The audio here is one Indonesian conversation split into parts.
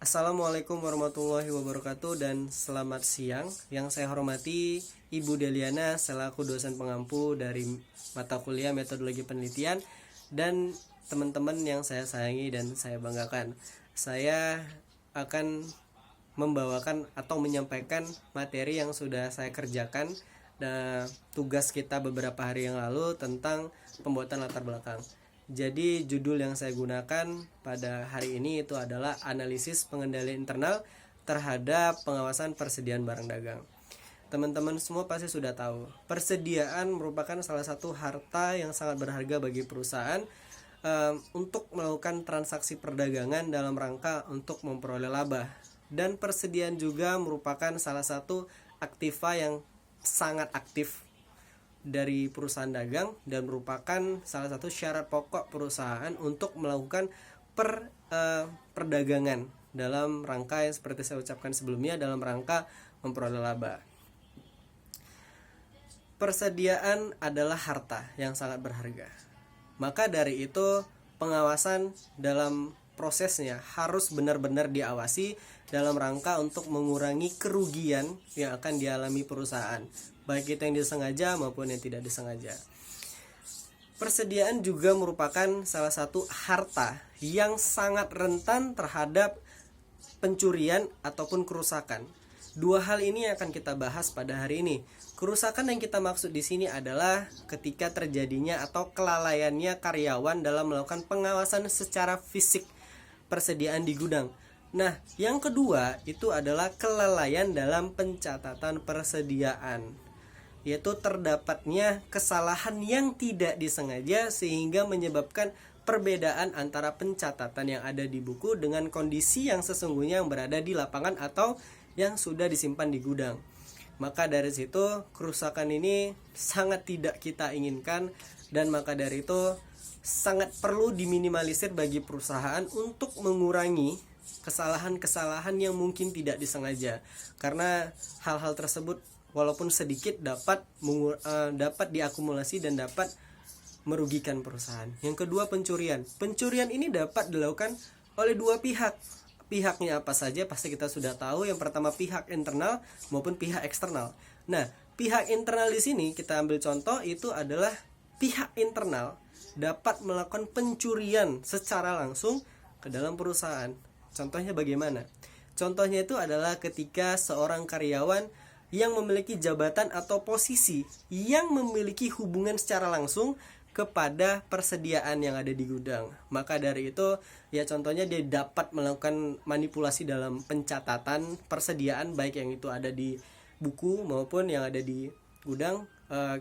Assalamualaikum warahmatullahi wabarakatuh dan selamat siang. Yang saya hormati Ibu Deliana selaku dosen pengampu dari mata kuliah metodologi penelitian dan teman-teman yang saya sayangi dan saya banggakan. Saya akan membawakan atau menyampaikan materi yang sudah saya kerjakan dan tugas kita beberapa hari yang lalu tentang pembuatan latar belakang. Jadi judul yang saya gunakan pada hari ini itu adalah analisis pengendalian internal terhadap pengawasan persediaan barang dagang. Teman-teman semua pasti sudah tahu, persediaan merupakan salah satu harta yang sangat berharga bagi perusahaan untuk melakukan transaksi perdagangan dalam rangka untuk memperoleh laba. Dan persediaan juga merupakan salah satu aktiva yang sangat aktif dari perusahaan dagang dan merupakan salah satu syarat pokok perusahaan untuk melakukan perdagangan dalam rangka yang seperti saya ucapkan sebelumnya, dalam rangka memperoleh laba. Persediaan adalah harta yang sangat berharga. Maka dari itu pengawasan dalam prosesnya harus benar-benar diawasi dalam rangka untuk mengurangi kerugian yang akan dialami perusahaan, baik itu yang disengaja maupun yang tidak disengaja. Persediaan juga merupakan salah satu harta yang sangat rentan terhadap pencurian ataupun kerusakan. Dua hal ini akan kita bahas pada hari ini. Kerusakan yang kita maksud di sini adalah ketika terjadinya atau kelalaiannya karyawan dalam melakukan pengawasan secara fisik persediaan di gudang. Nah, yang kedua itu adalah kelalaian dalam pencatatan persediaan, yaitu terdapatnya kesalahan yang tidak disengaja sehingga menyebabkan perbedaan antara pencatatan yang ada di buku dengan kondisi yang sesungguhnya yang berada di lapangan atau yang sudah disimpan di gudang. Maka dari situ kerusakan ini sangat tidak kita inginkan, dan maka dari itu sangat perlu diminimalisir bagi perusahaan untuk mengurangi kesalahan-kesalahan yang mungkin tidak disengaja, karena hal-hal tersebut walaupun sedikit dapat diakumulasi dan dapat merugikan perusahaan. Yang kedua, pencurian. Pencurian ini dapat dilakukan oleh dua pihak. Pihaknya apa saja pasti kita sudah tahu. Yang pertama pihak internal maupun pihak eksternal. Nah, pihak internal di sini kita ambil contoh itu adalah pihak internal dapat melakukan pencurian secara langsung ke dalam perusahaan. Contohnya bagaimana? Contohnya itu adalah ketika seorang karyawan yang memiliki jabatan atau posisi yang memiliki hubungan secara langsung kepada persediaan yang ada di gudang. Maka dari itu ya contohnya dia dapat melakukan manipulasi dalam pencatatan persediaan, baik yang itu ada di buku maupun yang ada di gudang.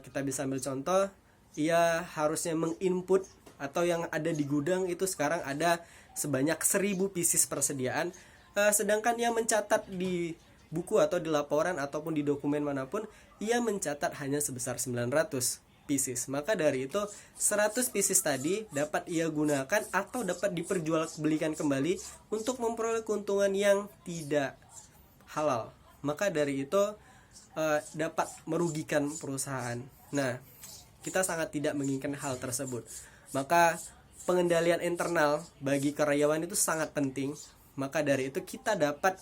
Kita bisa ambil contoh, ia harusnya menginput atau yang ada di gudang itu sekarang ada sebanyak 1000 pieces persediaan, sedangkan ia mencatat di buku atau di laporan ataupun di dokumen manapun ia mencatat hanya sebesar 900 pieces. Maka dari itu 100 pieces tadi dapat ia gunakan atau dapat diperjualbelikan kembali untuk memperoleh keuntungan yang tidak halal. Maka dari itu dapat merugikan perusahaan. Nah, kita sangat tidak menginginkan hal tersebut. Maka pengendalian internal bagi karyawan itu sangat penting. Maka dari itu kita dapat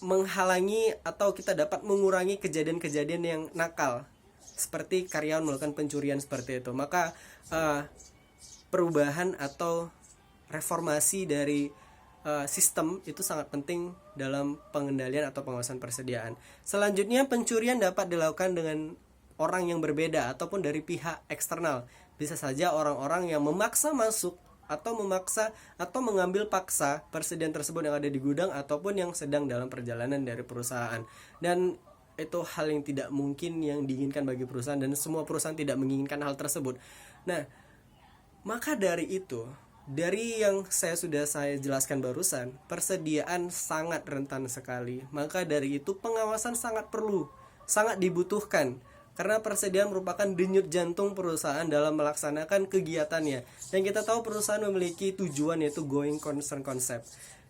menghalangi atau kita dapat mengurangi kejadian-kejadian yang nakal seperti karyawan melakukan pencurian seperti itu. Maka perubahan atau reformasi dari sistem itu sangat penting dalam pengendalian atau pengawasan persediaan. Selanjutnya, pencurian dapat dilakukan dengan orang yang berbeda ataupun dari pihak eksternal. Bisa saja orang-orang yang memaksa masuk atau memaksa atau mengambil paksa persediaan tersebut yang ada di gudang ataupun yang sedang dalam perjalanan dari perusahaan. Dan itu hal yang tidak mungkin yang diinginkan bagi perusahaan, dan semua perusahaan tidak menginginkan hal tersebut. Nah, maka dari itu, dari yang saya jelaskan barusan, persediaan sangat rentan sekali. Maka dari itu pengawasan sangat perlu, sangat dibutuhkan, karena persediaan merupakan denyut jantung perusahaan dalam melaksanakan kegiatannya. Dan kita tahu perusahaan memiliki tujuan, yaitu going concern concept.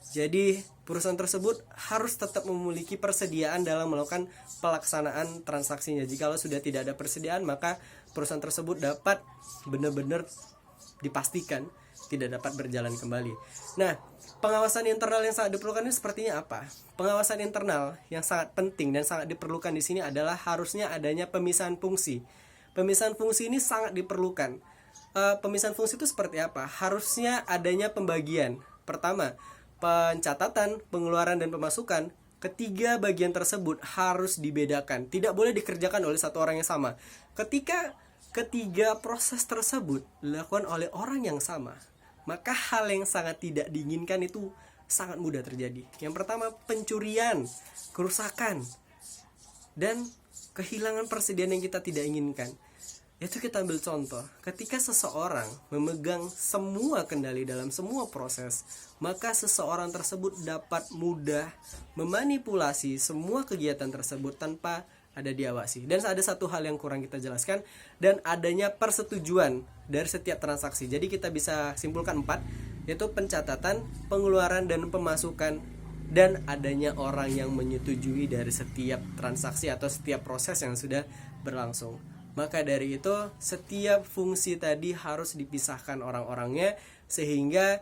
Jadi perusahaan tersebut harus tetap memiliki persediaan dalam melakukan pelaksanaan transaksinya. Jika sudah tidak ada persediaan, maka perusahaan tersebut dapat benar-benar dipastikan tidak dapat berjalan kembali. Nah, Pengawasan internal yang sangat diperlukan ini sepertinya apa? Pengawasan internal yang sangat penting dan sangat diperlukan di sini adalah harusnya adanya pemisahan fungsi. Pemisahan fungsi ini sangat diperlukan. Pemisahan fungsi itu seperti apa? Harusnya adanya pembagian. Pertama, pencatatan, pengeluaran dan pemasukan. Ketiga bagian tersebut harus dibedakan. Tidak boleh dikerjakan oleh satu orang yang sama. Ketika ketiga proses tersebut dilakukan oleh orang yang sama, maka hal yang sangat tidak diinginkan itu sangat mudah terjadi. Yang pertama, pencurian, kerusakan, dan kehilangan persediaan yang kita tidak inginkan. Itu kita ambil contoh, ketika seseorang memegang semua kendali dalam semua proses, maka seseorang tersebut dapat mudah memanipulasi semua kegiatan tersebut tanpa ada diawasi. Dan ada satu hal yang kurang kita jelaskan, dan adanya persetujuan dari setiap transaksi. Jadi kita bisa simpulkan 4, yaitu pencatatan, pengeluaran dan pemasukan, dan adanya orang yang menyetujui dari setiap transaksi atau setiap proses yang sudah berlangsung. Maka dari itu setiap fungsi tadi harus dipisahkan orang-orangnya, sehingga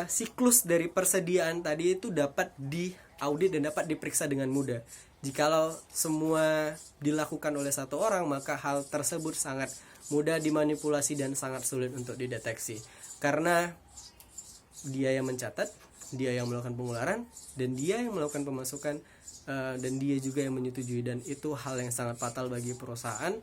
siklus dari persediaan tadi itu dapat diaudit dan dapat diperiksa dengan mudah. Jikalau semua dilakukan oleh satu orang, maka hal tersebut sangat mudah dimanipulasi dan sangat sulit untuk dideteksi. Karena dia yang mencatat, dia yang melakukan pengeluaran, dan dia yang melakukan pemasukan, dan dia juga yang menyetujui, dan itu hal yang sangat fatal bagi perusahaan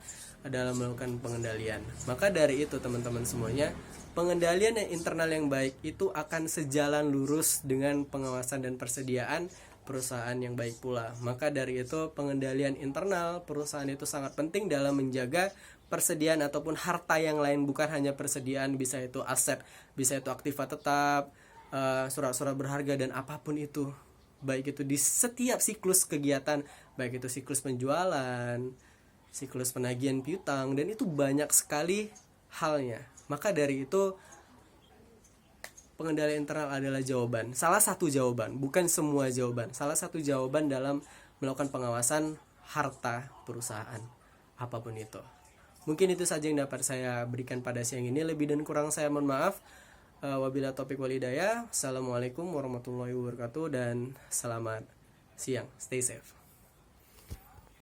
dalam melakukan pengendalian. Maka dari itu teman-teman semuanya, pengendalian yang internal yang baik itu akan sejalan lurus dengan pengawasan dan persediaan perusahaan yang baik pula. Maka dari itu pengendalian internal perusahaan itu sangat penting dalam menjaga persediaan ataupun harta yang lain, bukan hanya persediaan, bisa itu aset, bisa itu aktiva tetap, surat-surat berharga dan apapun itu. Baik itu di setiap siklus kegiatan, baik itu siklus penjualan, siklus penagihan piutang, dan itu banyak sekali halnya. Maka dari itu pengendalian internal adalah jawaban, salah satu jawaban, bukan semua jawaban, salah satu jawaban dalam melakukan pengawasan harta perusahaan apapun itu. Mungkin itu saja yang dapat saya berikan pada siang ini. Lebih dan kurang saya mohon maaf. Wabillahi taufiq wal hidayah. Assalamualaikum warahmatullahi wabarakatuh dan selamat siang. Stay safe.